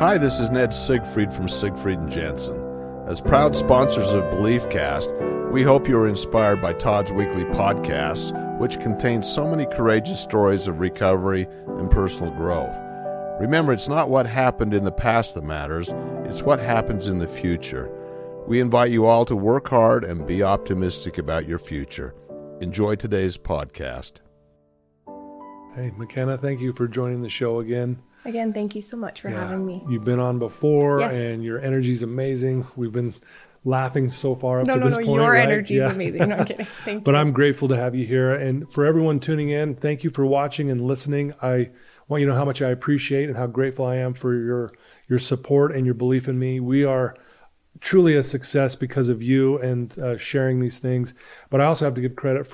Hi, this is Ned Siegfried from Siegfried and Jensen. As proud sponsors of BeliefCast, we hope you are inspired by Todd's weekly podcasts, which contain so many courageous stories of recovery and personal growth. Remember, it's not what happened in the past that matters, it's what happens in the future. We invite you all to work hard and be optimistic about your future. Enjoy today's podcast. Hey, McKenna, thank you for joining the show again. Again, thank you so much for having me. You've been on before, Yes. and your energy's amazing. We've been laughing so far up to this point. Your right? energy is amazing. No, I'm kidding. Thank But you. I'm grateful to have you here. And for everyone tuning in, thank you for watching and listening. I want you to know how much I appreciate and how grateful I am for your support and your belief in me. We are truly a success because of you and sharing these things. But I also have to give credit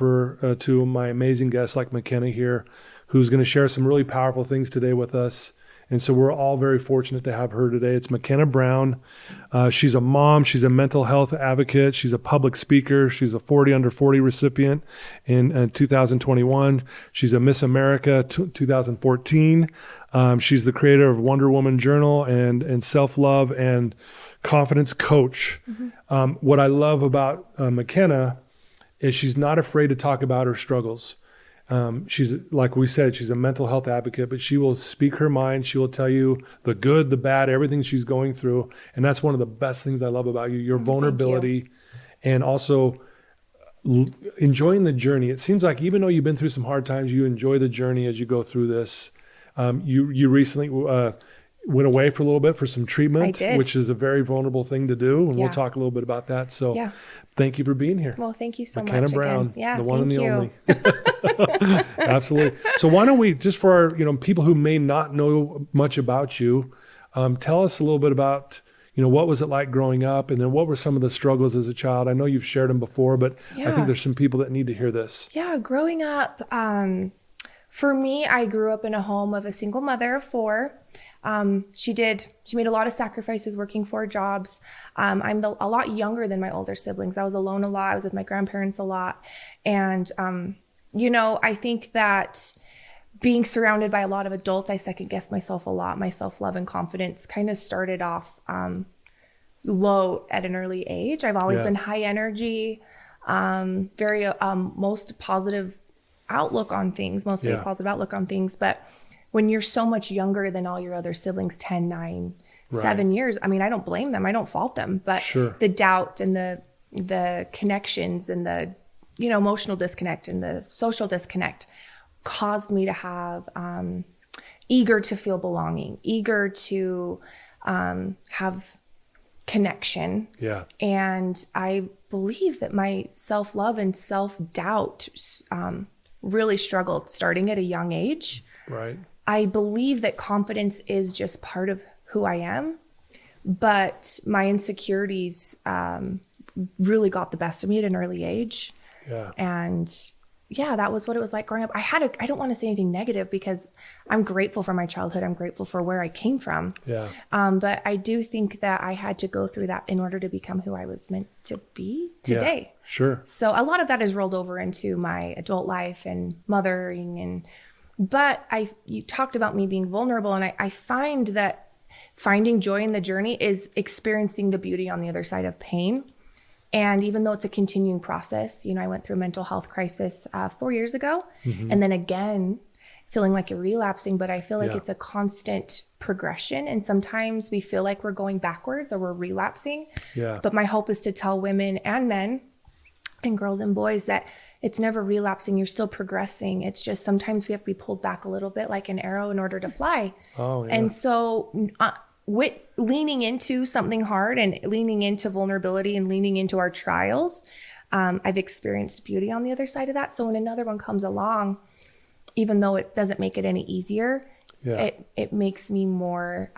to my amazing guests like McKenna here, who's going to share some really powerful things today with us. And so we're all very fortunate to have her today. It's McKenna Brown. She's a mom. She's a mental health advocate. She's a public speaker. She's a 40 under 40 recipient in 2021. She's a Miss America 2014. She's the creator of Wonder Woman Journal and self-love and confidence coach. Mm-hmm. What I love about McKenna is she's not afraid to talk about her struggles. She's, like we said, she's a mental health advocate, but she will speak her mind. She will tell you the good, the bad, everything she's going through. And that's one of the best things I love about you, your vulnerability and also enjoying the journey. It seems like even though you've been through some hard times, you enjoy the journey as you go through this. You recently went away for a little bit for some treatment, which is a very vulnerable thing to do. And we'll talk a little bit about that. So thank you for being here. Well, thank you so McKenna much. Brown, again. the one and the only. Absolutely. So why don't we, just for our people who may not know much about you, tell us a little bit about, what was it like growing up, and then what were some of the struggles as a child? I know you've shared them before, but I think there's some people that need to hear this. Yeah, growing up, for me, I grew up in a home of a single mother of 4. She made a lot of sacrifices working 4 jobs. I'm a lot younger than my older siblings. I was alone a lot. I was with my grandparents a lot. And, I think that being surrounded by a lot of adults, I second guessed myself a lot. My self-love and confidence kind of started off, low at an early age. I've always been high energy, very, most positive outlook on things, positive outlook on things. But when you're so much younger than all your other siblings, 10, 9, 7 years, I mean, I don't blame them. I don't fault them. But the doubt and the connections and the, emotional disconnect and the social disconnect caused me to have, eager to feel belonging, eager to have connection. Yeah. And I believe that my self-love and self-doubt really struggled starting at a young age. Right. I believe that confidence is just part of who I am, but my insecurities really got the best of me at an early age. Yeah. And that was what it was like growing up. I don't want to say anything negative because I'm grateful for my childhood. I'm grateful for where I came from. Yeah. But I do think that I had to go through that in order to become who I was meant to be today. Yeah, sure. So a lot of that has rolled over into my adult life and mothering but you talked about me being vulnerable, and I find that finding joy in the journey is experiencing the beauty on the other side of pain. And even though it's a continuing process, I went through a mental health crisis 4 years ago, and then again, feeling like you're relapsing, but I feel like it's a constant progression. And sometimes we feel like we're going backwards or we're relapsing. Yeah. But my hope is to tell women and men and girls and boys that it's never relapsing. You're still progressing. It's just sometimes we have to be pulled back a little bit like an arrow in order to fly. Oh, yeah. And so with leaning into something hard and leaning into vulnerability and leaning into our trials, I've experienced beauty on the other side of that. So when another one comes along, even though it doesn't make it any easier, it makes me more,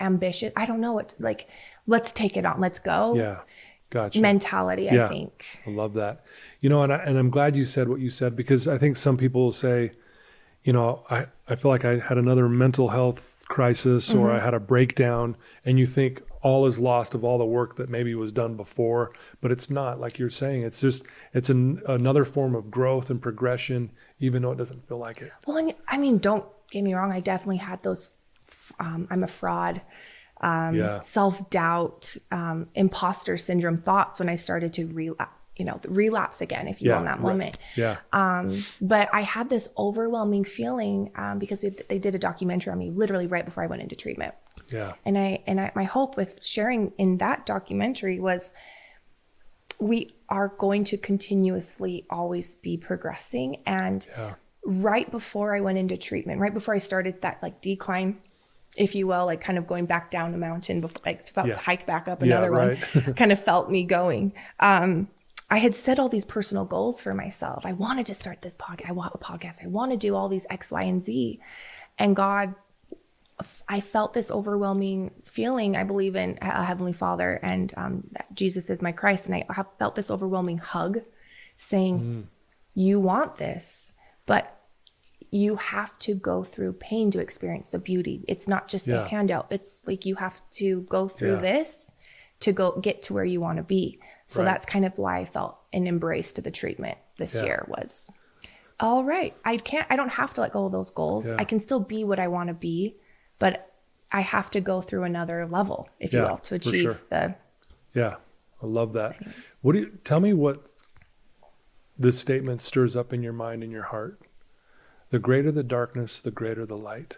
ambitious. I don't know. It's like, let's take it on. Let's go. Yeah. Gotcha. Mentality, I think. I love that. And I'm glad you said what you said, because I think some people will say, I feel like I had another mental health crisis or I had a breakdown, and you think all is lost of all the work that maybe was done before, but it's not. Like you're saying, it's another form of growth and progression, even though it doesn't feel like it. Well, and I mean, don't get me wrong. I definitely had those I'm a fraud, self-doubt, imposter syndrome thoughts when I started to relapse again, if you will, in that moment. Yeah. But I had this overwhelming feeling because they did a documentary on me literally right before I went into treatment. Yeah. And I my hope with sharing in that documentary was we are going to continuously always be progressing. And right before I went into treatment, right before I started that like decline, if you will, like kind of going back down the mountain before, like about to hike back up another one, kind of felt me going. I had set all these personal goals for myself. I wanted to start this podcast. I want a podcast. I want to do all these X, Y, and Z. And God, I felt this overwhelming feeling. I believe in a Heavenly Father and that Jesus is my Christ. And I felt this overwhelming hug saying, you want this, but you have to go through pain to experience the beauty. It's not just a handout. It's like you have to go through this to go get to where you want to be. So that's kind of why I felt an embrace to the treatment this year was, all right, I don't have to let go of those goals. I can still be what I want to be, but I have to go through another level, if you will, to achieve the. Yeah. I love that. Tell me what this statement stirs up in your mind and your heart. The greater the darkness, the greater the light.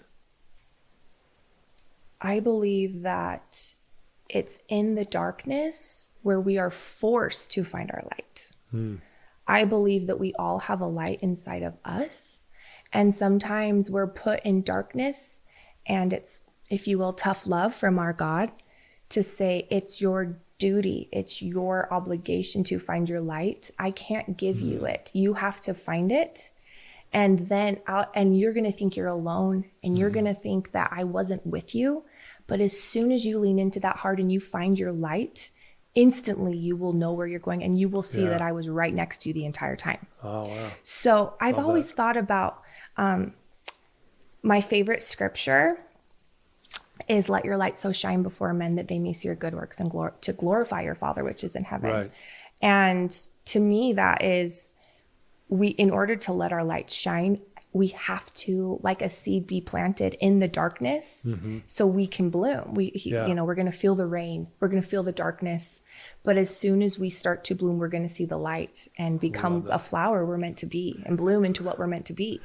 I believe that it's in the darkness where we are forced to find our light. I believe that we all have a light inside of us. And sometimes we're put in darkness, and it's, if you will, tough love from our God to say it's your duty, it's your obligation to find your light. I can't give you it. You have to find it. And then and you're going to think you're alone, and you're going to think that I wasn't with you. But as soon as you lean into that heart and you find your light, instantly you will know where you're going, and you will see that I was right next to you the entire time. Oh, wow. So I've always thought about my favorite scripture is let your light so shine before men that they may see your good works and to glorify your Father which is in heaven. Right. And to me, that is, in order to let our light shine, we have to, like a seed, be planted in the darkness so we can bloom. We're going to feel the rain. We're going to feel the darkness. But as soon as we start to bloom, we're going to see the light and become a flower we're meant to be and bloom into what we're meant to be.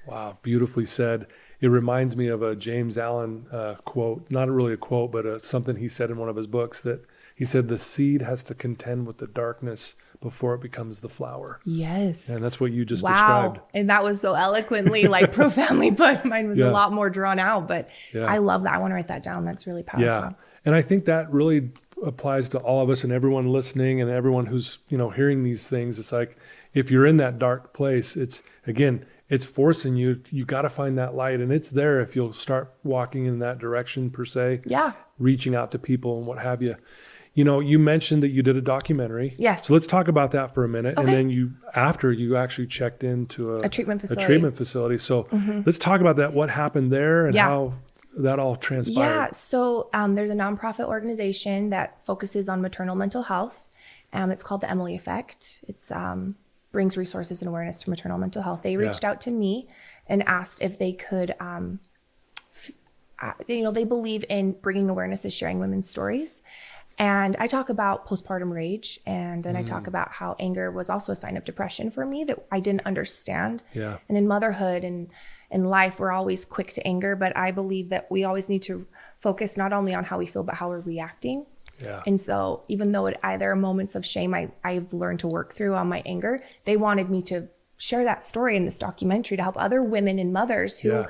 Wow. Beautifully said. It reminds me of a James Allen quote, not really a quote, but something he said in one of his books, that he said the seed has to contend with the darkness before it becomes the flower. Yes. And that's what you just described. And that was so eloquently, like profoundly put. Mine was a lot more drawn out, but I love that. I want to write that down. That's really powerful. Yeah. And I think that really applies to all of us and everyone listening and everyone who's, hearing these things. It's like, if you're in that dark place, it's forcing you got to find that light, and it's there if you'll start walking in that direction per se. Yeah. Reaching out to people and what have you. You mentioned that you did a documentary. Yes. So let's talk about that for a minute. Okay. And then after you actually checked into a treatment facility. So let's talk about that. What happened there and how that all transpired. Yeah. So there's a nonprofit organization that focuses on maternal mental health. It's called the Emily Effect. It's brings resources and awareness to maternal mental health. They reached out to me and asked if they could, they believe in bringing awareness is sharing women's stories. And I talk about postpartum rage, and then I talk about how anger was also a sign of depression for me that I didn't understand. Yeah. And in motherhood and in life, we're always quick to anger, but I believe that we always need to focus not only on how we feel, but how we're reacting. Yeah. And so even though there are moments of shame I've learned to work through on my anger, they wanted me to share that story in this documentary to help other women and mothers who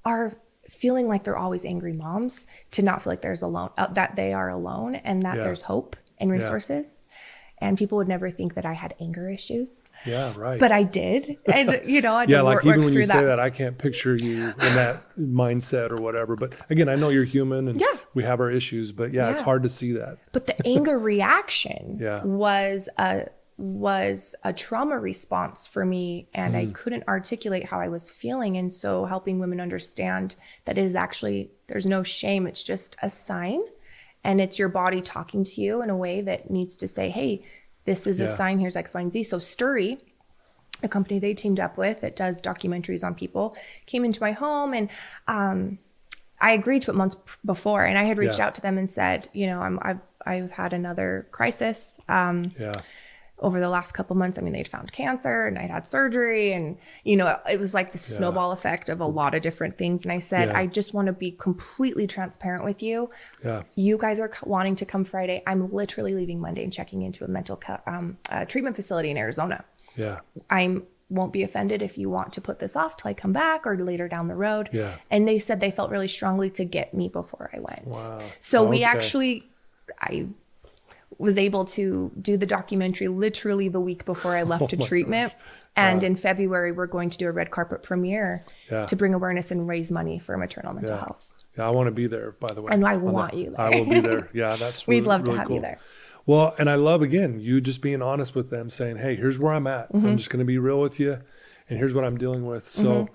are feeling like they're always angry moms to not feel like that they are alone, and that there's hope and resources. And people would never think that I had anger issues. Yeah, right. But I did. And, I had to work even when through you say that, I can't picture you in that mindset or whatever. But again, I know you're human and we have our issues, but it's hard to see that. But the anger reaction was a trauma response for me, and I couldn't articulate how I was feeling. And so helping women understand that it is actually, there's no shame. It's just a sign. And it's your body talking to you in a way that needs to say, hey, this is a sign, here's X, Y, and Z. So Sturry, a company they teamed up with that does documentaries on people, came into my home, and I agreed to it months before, and I had reached Yeah. out to them and said, you know, I've had another crisis. Yeah. Over the last couple months. I mean, they'd found cancer and I'd had surgery, and, you know, it was like the snowball effect of a lot of different things. And I said, Yeah. I just want to be completely transparent with you. Yeah. You guys are wanting to come Friday. I'm literally leaving Monday and checking into a mental treatment facility in Arizona. Yeah. I won't be offended if you want to put this off till I come back or later down the road. Yeah. And they said they felt really strongly to get me before I went. Wow. So Okay. I was able to do the documentary literally the week before I left to treatment. And in February, we're going to do a red carpet premiere to bring awareness and raise money for maternal mental health. Yeah, I want to be there, by the way. And I want you there. I will be there. Yeah, that's We'd really, love to really have cool. you there. Well, and I love, again, you just being honest with them, saying, hey, here's where I'm at. I'm just going to be real with you, and here's what I'm dealing with. So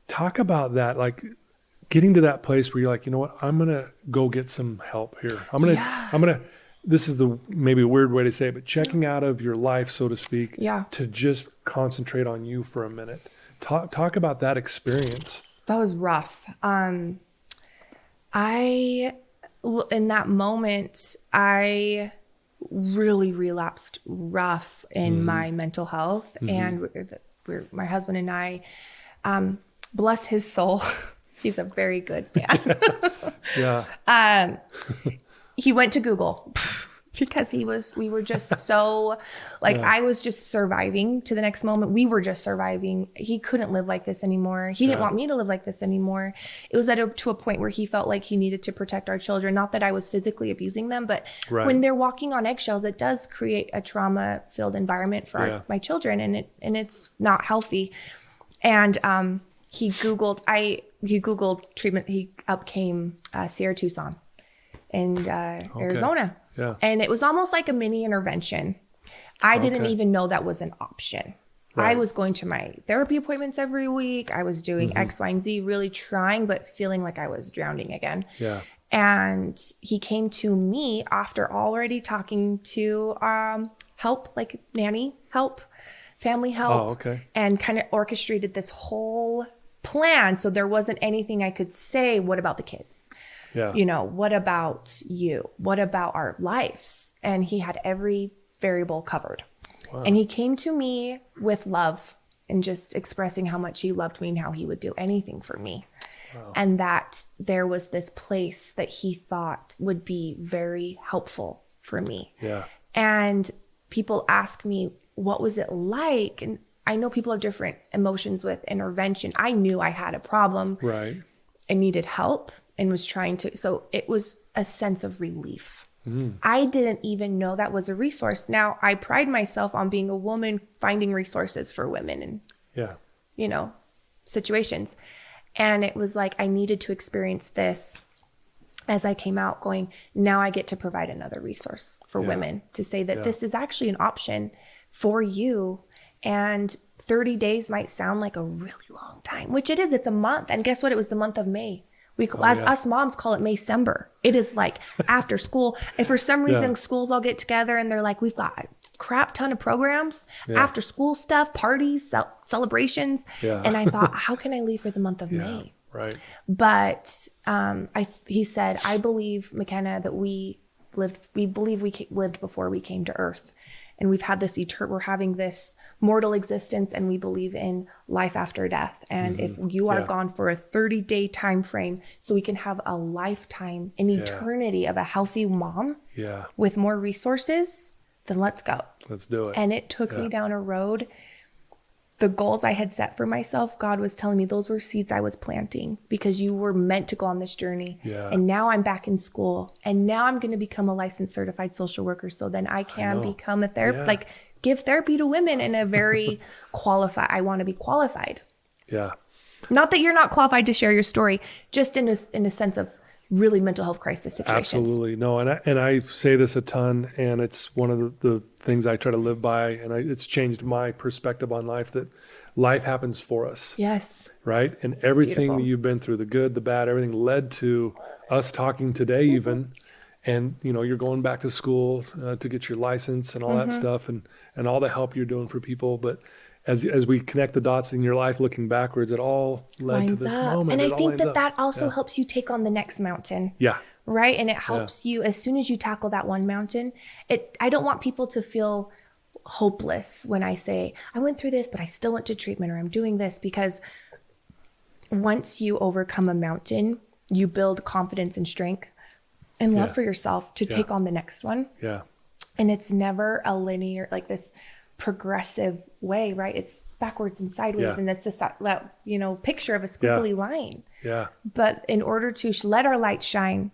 talk about that, like getting to that place where you're like, you know what, I'm going to go get some help here. I'm going to, this is the maybe a weird way to say it, but checking out of your life, so to speak, to just concentrate on you for a minute. Talk about that experience. That was rough. In that moment, I really relapsed rough in my mental health. And my husband and I, bless his soul, he's a very good man. Yeah. He went to Google because we were just so like, I was just surviving to the next moment. We were just surviving. He couldn't live like this anymore. He didn't want me to live like this anymore. It was to a point where he felt like he needed to protect our children. Not that I was physically abusing them, but when they're walking on eggshells, it does create a trauma-filled environment for my children, and it's not healthy. And he Googled treatment. Up came Sierra Tucson in Arizona. Yeah. And it was almost like a mini intervention. I didn't even know that was an option. Right. I was going to my therapy appointments every week. I was doing X, Y, and Z, really trying, but feeling like I was drowning again. Yeah. And he came to me after already talking to help, like nanny help, family help, and kind of orchestrated this whole plan. So there wasn't anything I could say. What about the kids? Yeah. You know, what about you? What about our lives? And he had every variable covered. Wow. And he came to me with love and just expressing how much he loved me and how he would do anything for me. Wow. And that there was this place that he thought would be very helpful for me. Yeah. And people ask me, what was it like? And I know people have different emotions with intervention. I knew I had a problem. Right. And needed help and was trying to, so it was a sense of relief. I didn't even know that was a resource. Now I pride myself on being a woman, finding resources for women and, you know, situations. And it was like, I needed to experience this as I came out going, now I get to provide another resource for women to say that this is actually an option for you. And 30 days might sound like a really long time, which it is. It's a month. And guess what? It was the month of May. Us moms call it Maycember. It is like after school. If for some reason schools all get together and they're like, we've got a crap ton of programs, after school stuff, parties, celebrations. And I thought, how can I leave for the month of May? Right. But he said, I believe, McKenna, that we believe we lived before we came to earth. And we've had this we're having this mortal existence, and we believe in life after death. And if you are gone for a 30-day time frame, so we can have a lifetime, an eternity of a healthy mom with more resources, then let's go. Let's do it. And it took me down a road. The goals I had set for myself, God was telling me those were seeds I was planting because you were meant to go on this journey. And now I'm back in school, and now I'm going to become a licensed certified social worker. So then I can become a therapist, like give therapy to women in a very I want to be qualified. Yeah. Not that you're not qualified to share your story, just in a sense of really mental health crisis situations. Absolutely. No. And I say this a ton, and it's one of the things I try to live by. And it's changed my perspective on life, that life happens for us. Yes. Right. And everything that you've been through, the good, the bad, everything led to us talking today even. And, you know, you're going back to school to get your license and all that stuff and all the help you're doing for people. But as we connect the dots in your life, looking backwards, it all led to this moment. And I It all think lines up. that also helps you take on the next mountain. Yeah. Right. And it helps you as soon as you tackle that one mountain. I don't want people to feel hopeless when I say, I went through this, but I still went to treatment, or I'm doing this, because once you overcome a mountain, you build confidence and strength and love for yourself to take on the next one. Yeah. And it's never a linear, like this progressive way, right? It's backwards and sideways. And that's this, picture of a squiggly line. Yeah. But in order to let our light shine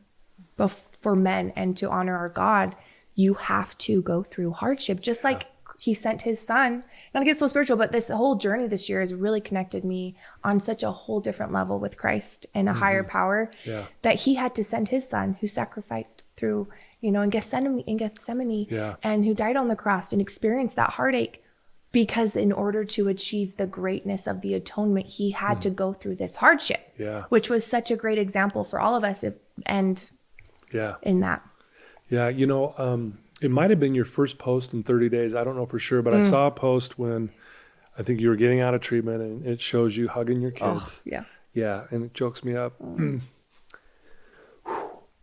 for men and to honor our God, you have to go through hardship, just like he sent his son. Not to get so spiritual, but this whole journey this year has really connected me on such a whole different level with Christ and a higher power, that he had to send his son, who sacrificed through, in Gethsemane, and who died on the cross and experienced that heartache, because in order to achieve the greatness of the atonement, he had to go through this hardship, which was such a great example for all of us. In that. Yeah. It might have been your first post in 30 days. I don't know for sure, but I saw a post when I think you were getting out of treatment, and it shows you hugging your kids. Oh, yeah. Yeah. And it chokes me up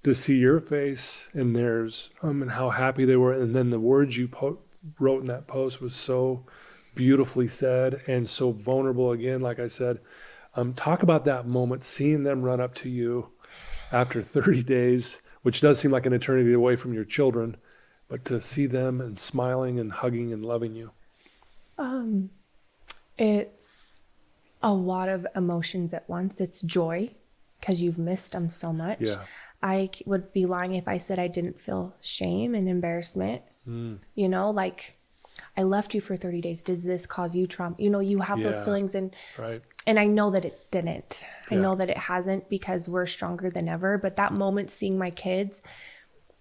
to see your face and theirs, and how happy they were. And then the words you wrote in that post was so beautifully said and so vulnerable. Again, like I said, talk about that moment, seeing them run up to you after 30 days, which does seem like an eternity away from your children, but to see them and smiling and hugging and loving you. It's a lot of emotions at once. It's joy, because you've missed them so much. Yeah. I would be lying if I said I didn't feel shame and embarrassment. Like, I left you for 30 days. Does this cause you trauma? You have those feelings, and I know that it didn't. I know that it hasn't, because we're stronger than ever. But that moment, seeing my kids,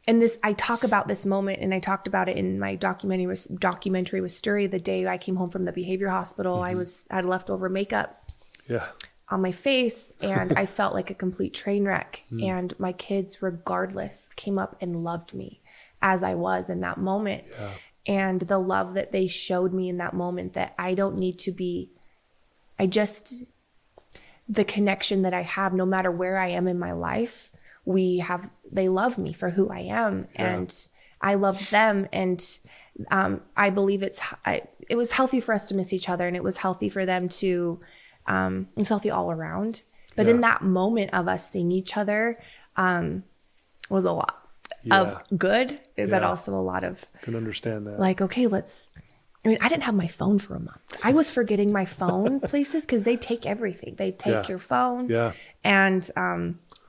and I talk about this moment, and I talked about it in my documentary with Sturry. The day I came home from the behavior hospital, I had leftover makeup on my face, and I felt like a complete train wreck. And my kids, regardless, came up and loved me as I was in that moment. And the love that they showed me in that moment, that I don't need to be, the connection that I have, no matter where I am in my life, they love me for who I am, and I love them. And I believe it was healthy for us to miss each other, and it was healthy for them to, it was healthy all around. But in that moment of us seeing each other, was a lot of good, but also a lot of, can understand that. Like, okay, I didn't have my phone for a month. I was forgetting my phone places, because they take everything. They take your phone, and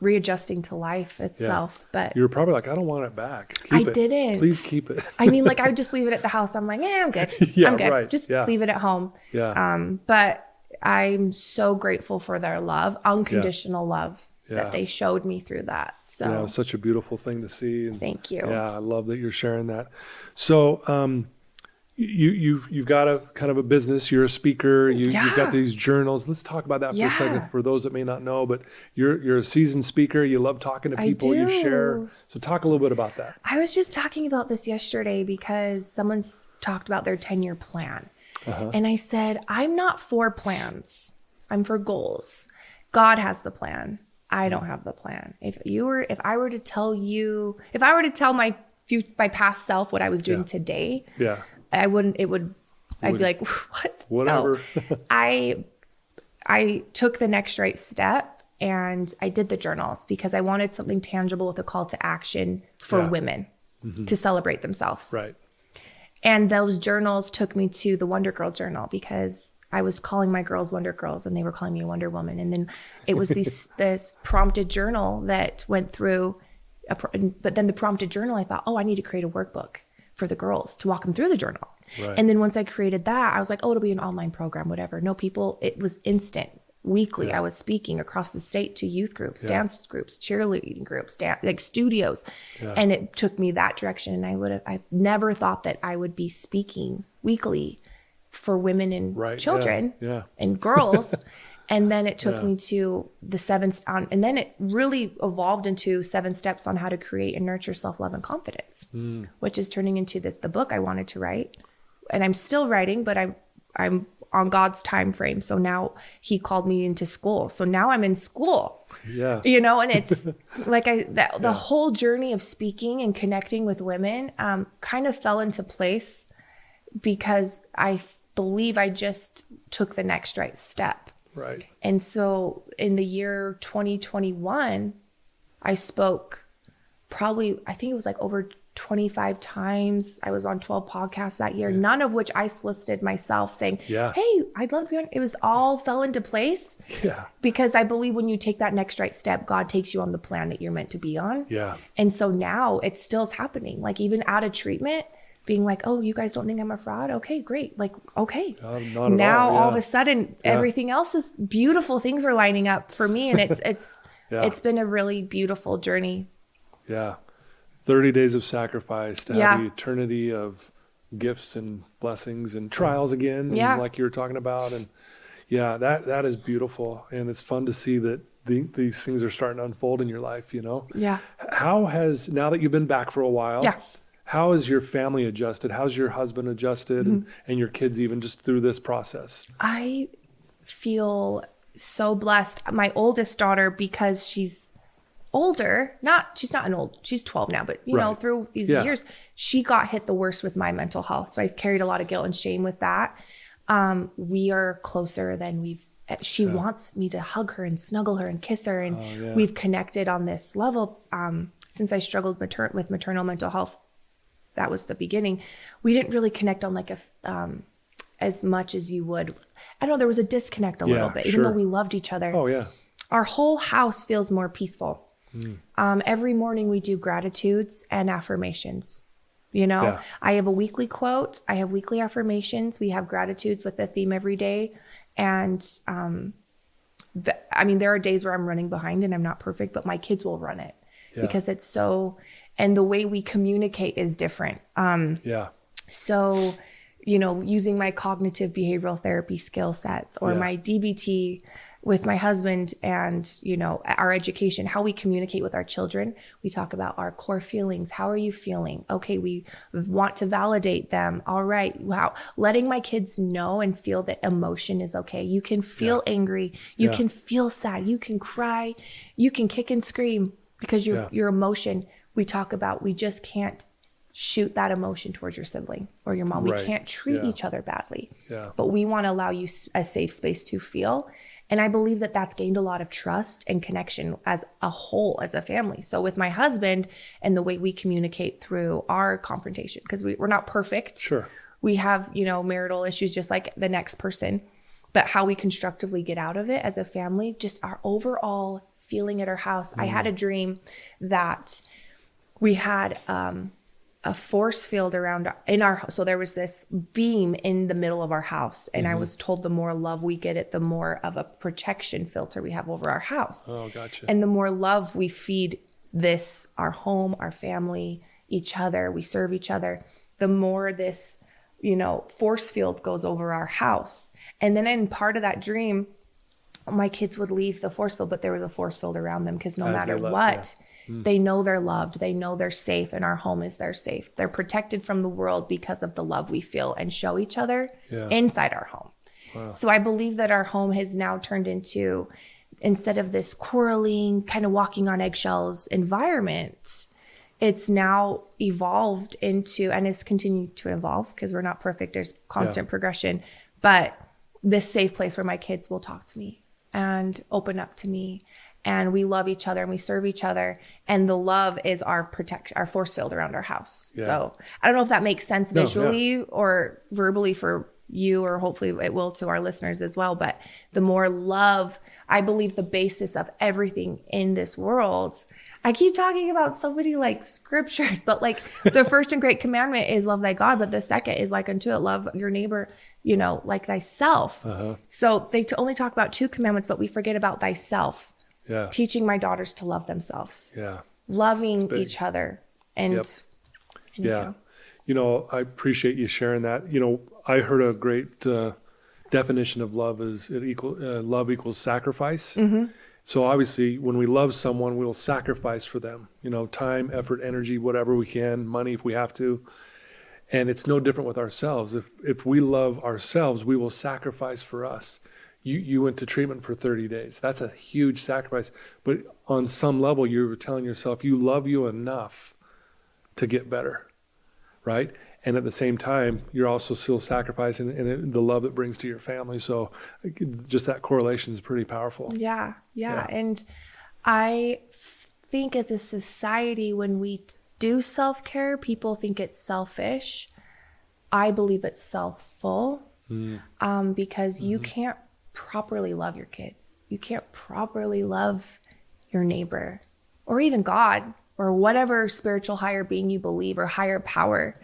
readjusting to life itself. But you were probably like, I don't want it back. I didn't. Please keep it. I mean, I would just leave it at the house. I'm like, I'm good. I'm good. Right. Just leave it at home. But I'm so grateful for their love, unconditional love that they showed me through that. So such a beautiful thing to see. And thank you. Yeah, I love that you're sharing that. So you've got a kind of a business. You're a speaker. You've got these journals. Let's talk about that for a second, for those that may not know. But you're a seasoned speaker. You love talking to people. You share. So talk a little bit about that. I was just talking about this yesterday, because someone's talked about their 10-year plan. And I said, I'm not for plans. I'm for goals. God has the plan. I don't have the plan. If I were to tell my past self what I was doing today, I'd be like, what? Whatever. No. I took the next right step, and I did the journals, because I wanted something tangible with a call to action for women to celebrate themselves. Right. And those journals took me to the Wonder Girl journal, because I was calling my girls Wonder Girls, and they were calling me a Wonder Woman. And then it was this prompted journal that went through, but then the prompted journal, I thought, I need to create a workbook for the girls to walk them through the journal. Right. And then once I created that, I was like, it'll be an online program, whatever. No, it was instant. Weekly, I was speaking across the state to youth groups, dance groups, cheerleading groups, studios. And it took me that direction. And I never thought that I would be speaking weekly for women and children and girls. And then it took me to the and then it really evolved into 7 steps on how to create and nurture self-love and confidence, which is turning into the book I wanted to write. And I'm still writing, but I'm on God's time frame. So now he called me into school. So now I'm in school. Yeah. And it's like the whole journey of speaking and connecting with women kind of fell into place because I believe I just took the next right step. Right. And so in the year 2021, I spoke probably, I think it was like over 25 times. I was on 12 podcasts that year, none of which I solicited myself saying, hey, I'd love to be on. It was all fell into place because I believe when you take that next right step, God takes you on the plan that you're meant to be on. Yeah. And so now it still is happening. Like even out of treatment, being like, oh, you guys don't think I'm a fraud? Okay, great. Like, okay. Not now at all of a sudden, everything else is beautiful. Things are lining up for me. And it's been a really beautiful journey. Yeah. 30 days of sacrifice to have the eternity of gifts and blessings and trials again, like you were talking about. And that is beautiful. And it's fun to see that these things are starting to unfold in your life, Yeah. How has, now that you've been back for a while, how has your family adjusted? How's your husband adjusted and your kids even just through this process? I feel so blessed. My oldest daughter, because she's older, she's 12 now, but through these years, she got hit the worst with my mental health. So I carried a lot of guilt and shame with that. We are closer than she wants me to hug her and snuggle her and kiss her. And we've connected on this level. Since I struggled with maternal mental health, that was the beginning. We didn't really connect on like as much as you would. I don't know, there was a disconnect a little bit, even though we loved each other. Oh yeah. Our whole house feels more peaceful. Every morning we do gratitudes and affirmations. I have a weekly quote. I have weekly affirmations. We have gratitudes with a theme every day. And there are days where I'm running behind and I'm not perfect, but my kids will run it because it's so, and the way we communicate is different. So, using my cognitive behavioral therapy skill sets or my DBT with my husband and, our education, how we communicate with our children. We talk about our core feelings. How are you feeling? Okay, we want to validate them. All right. Wow. Letting my kids know and feel that emotion is okay. You can feel angry. You can feel sad. You can cry. You can kick and scream because your emotion, we talk about, we just can't shoot that emotion towards your sibling or your mom. Right. We can't treat each other badly, Yeah. but we want to allow you a safe space to feel. And I believe that that's gained a lot of trust and connection as a whole, as a family. So with my husband and the way we communicate through our confrontation, because we're not perfect. Sure. We have, marital issues just like the next person, but how we constructively get out of it as a family, just our overall feeling at our house. I had a dream that we had a force field around in our house. So there was this beam in the middle of our house. And I was told the more love we get it, the more of a protection filter we have over our house. Oh, gotcha. And the more love we feed this, our home, our family, each other, we serve each other, the more this, force field goes over our house. And then in part of that dream, my kids would leave the force field, but there was a force field around them because no matter what, they know they're loved. They know they're safe, and our home is their safe. They're protected from the world because of the love we feel and show each other inside our home. Wow. So I believe that our home has now turned into, instead of this quarreling, kind of walking on eggshells environment, it's now evolved into, and is continuing to evolve because we're not perfect. There's constant progression, but this safe place where my kids will talk to me and open up to me. And we love each other and we serve each other. And the love is our force field around our house. Yeah. So I don't know if that makes sense visually or verbally for you, or hopefully it will to our listeners as well. But the more love, I believe the basis of everything in this world, I keep talking about so many like scriptures, but like the first and great commandment is love thy God. But the second is like unto it, love your neighbor, like thyself. So they only talk about 2 commandments, but we forget about thyself. Yeah. Teaching my daughters to love themselves. Yeah. Loving each other. And, I appreciate you sharing that. I heard a great definition of love is love equals sacrifice. So obviously when we love someone, we'll sacrifice for them, time, effort, energy, whatever we can, money if we have to. And it's no different with ourselves. If we love ourselves, we will sacrifice for us. You went to treatment for 30 days. That's a huge sacrifice. But on some level, you're telling yourself you love you enough to get better, right? And at the same time, you're also still sacrificing in the love it brings to your family. So just that correlation is pretty powerful. Yeah. And I think as a society, when we do self-care, people think it's selfish. I believe it's self-full, because you can't properly love your kids. You can't properly love your neighbor or even God or whatever spiritual higher being you believe or higher power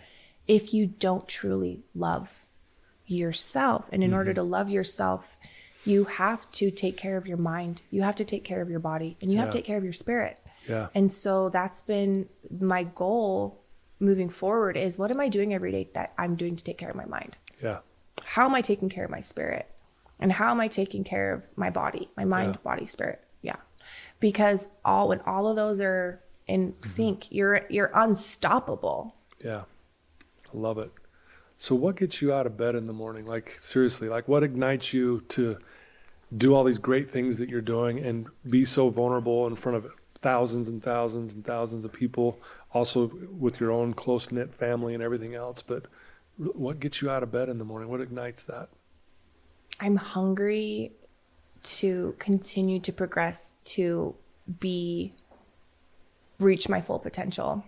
if you don't truly love yourself. And in order to love yourself, you have to take care of your mind. You have to take care of your body, and you have to take care of your spirit. Yeah. And so that's been my goal moving forward, is what am I doing every day that I'm doing to take care of my mind? Yeah. How am I taking care of my spirit? And how am I taking care of my body, my mind, body, spirit? Yeah. Because when all of those are in sync, you're unstoppable. Yeah. I love it. So what gets you out of bed in the morning? Like, seriously, like what ignites you to do all these great things that you're doing and be so vulnerable in front of thousands and thousands and thousands of people, also with your own close-knit family and everything else? But what gets you out of bed in the morning? What ignites that? I'm hungry to continue to progress, to reach my full potential.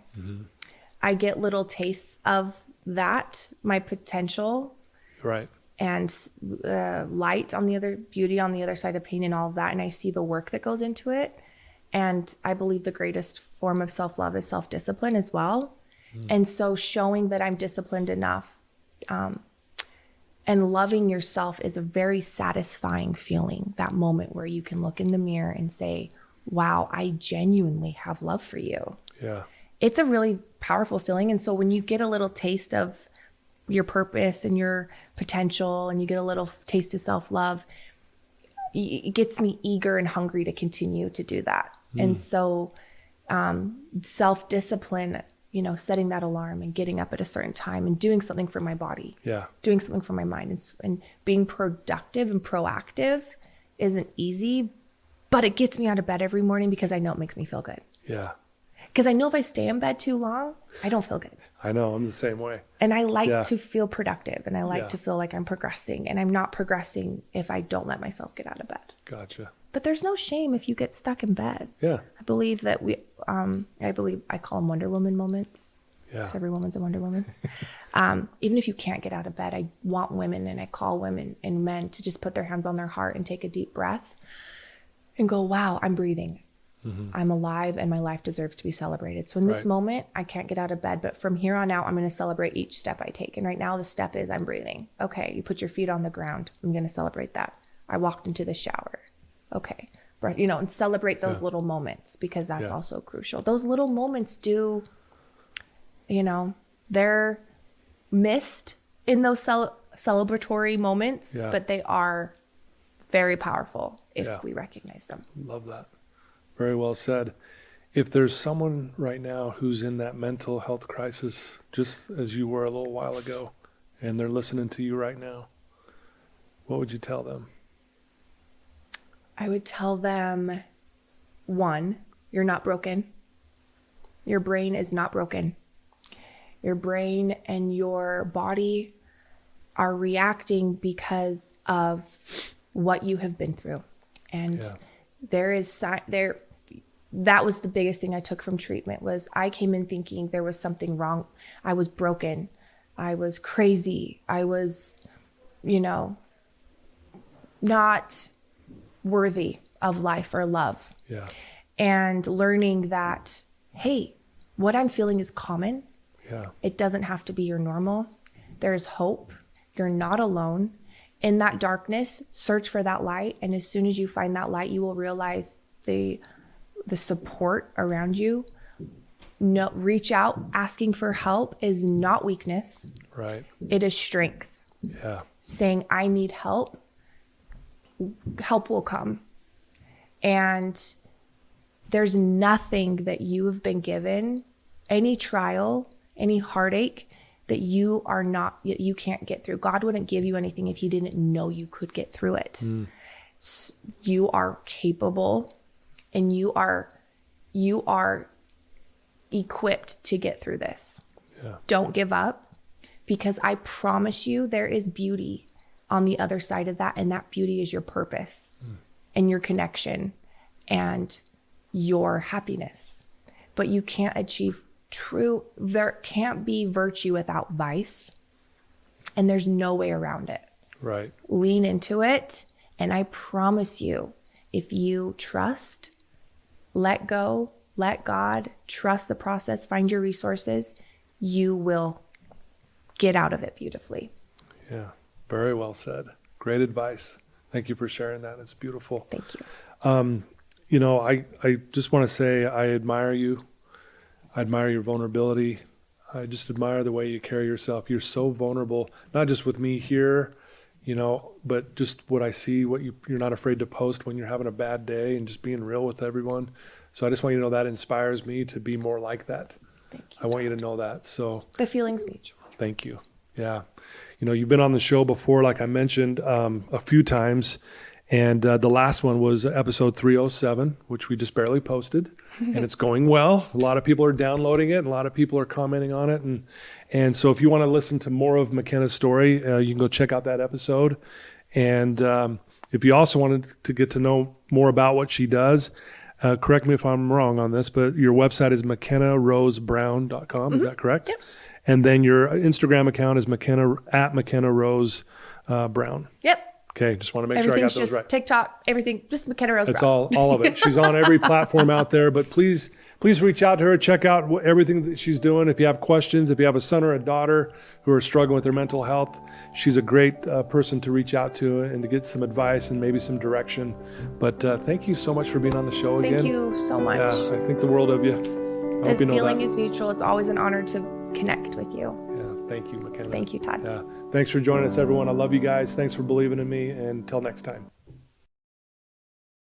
I get little tastes of that, my potential. Right. And light on the other, beauty on the other side of pain and all of that. And I see the work that goes into it. And I believe the greatest form of self-love is self-discipline as well. And so showing that I'm disciplined enough, and loving yourself is a very satisfying feeling, that moment where you can look in the mirror and say, wow, I genuinely have love for you. Yeah. It's a really powerful feeling. And so when you get a little taste of your purpose and your potential, and you get a little taste of self-love, it gets me eager and hungry to continue to do that. And so self-discipline, setting that alarm and getting up at a certain time and doing something for my body, doing something for my mind, and being productive and proactive isn't easy, but it gets me out of bed every morning because I know it makes me feel good. Yeah. Because I know if I stay in bed too long, I don't feel good. I know, I'm the same way. And I like to feel productive, and I like to feel like I'm progressing, and I'm not progressing if I don't let myself get out of bed. Gotcha. But there's no shame if you get stuck in bed. Yeah. I believe that I call them Wonder Woman moments. Yeah. Because every woman's a Wonder Woman. Even if you can't get out of bed, I want women, and I call women and men to just put their hands on their heart and take a deep breath and go, wow, I'm breathing. I'm alive, and my life deserves to be celebrated. So in this moment, I can't get out of bed, but from here on out, I'm going to celebrate each step I take. And right now the step is I'm breathing. Okay. You put your feet on the ground. I'm going to celebrate that. I walked into the shower. Okay. And celebrate those little moments, because that's also crucial. Those little moments they're missed in those celebratory moments, but they are very powerful if we recognize them. Love that. Very well said. If there's someone right now who's in that mental health crisis, just as you were a little while ago, and they're listening to you right now, what would you tell them? I would tell them, 1, you're not broken. Your brain is not broken. Your brain and your body are reacting because of what you have been through. And that was the biggest thing I took from treatment, was I came in thinking there was something wrong. I was broken. I was crazy. I was, not worthy of life or love. Yeah. And learning that, hey, what I'm feeling is common. Yeah. It doesn't have to be your normal. There's hope. You're not alone. In that darkness, search for that light. And as soon as you find that light, you will realize the support around you. No, reach out. Asking for help is not weakness. Right. It is strength. Yeah. Saying, I need help. Help will come. And there's nothing that you have been given, any trial, any heartache, that you can't get through. God wouldn't give you anything if he didn't know you could get through it. You are capable, and you are equipped to get through this. Yeah. Don't give up, because I promise you there is beauty on the other side of that. And that beauty is your purpose and your connection and your happiness. But you can't achieve there can't be virtue without vice. And there's no way around it. Right. Lean into it. And I promise you, if you trust, let go, let God, trust the process, find your resources, you will get out of it beautifully. Yeah. Very well said. Great advice. Thank you for sharing that. It's beautiful. Thank you. You know, I just want to say I admire you. I admire your vulnerability. I just admire the way you carry yourself. You're so vulnerable, not just with me here, you know, but just what I see, you're not afraid to post when you're having a bad day and just being real with everyone. So I just want you to know that inspires me to be more like that. Thank you. I want you to know that. So The feeling's mutual. thank you. Yeah. You know, you've been on the show before, like I mentioned, a few times. And the last one was episode 307, which we just barely posted. And it's going well. A lot of people are downloading it. And a lot of people are commenting on it. And so if you want to listen to more of McKenna's story, you can go check out that episode. And if you also wanted to get to know more about what she does, correct me if I'm wrong on this, but your website is McKennaRoseBrown.com. Is that correct? Yep. And then your Instagram account is McKenna Rose Brown. Yep. Okay, just want to make sure I got those right. TikTok, everything, just McKenna Rose It's Brown. all of it. She's on every platform out there, but please reach out to her. Check out everything that she's doing. If you have questions, if you have a son or a daughter who are struggling with their mental health, she's a great person to reach out to and to get some advice and maybe some direction. But thank you so much for being on the show again. Thank you so much. Yeah, I think the world of you. I hope The you know feeling that. is mutual. It's always an honor to connect with you. Yeah, thank you, McKenna. Thank you, Todd. Yeah. Thanks for joining us, everyone. I love you guys. Thanks for believing in me. And until next time.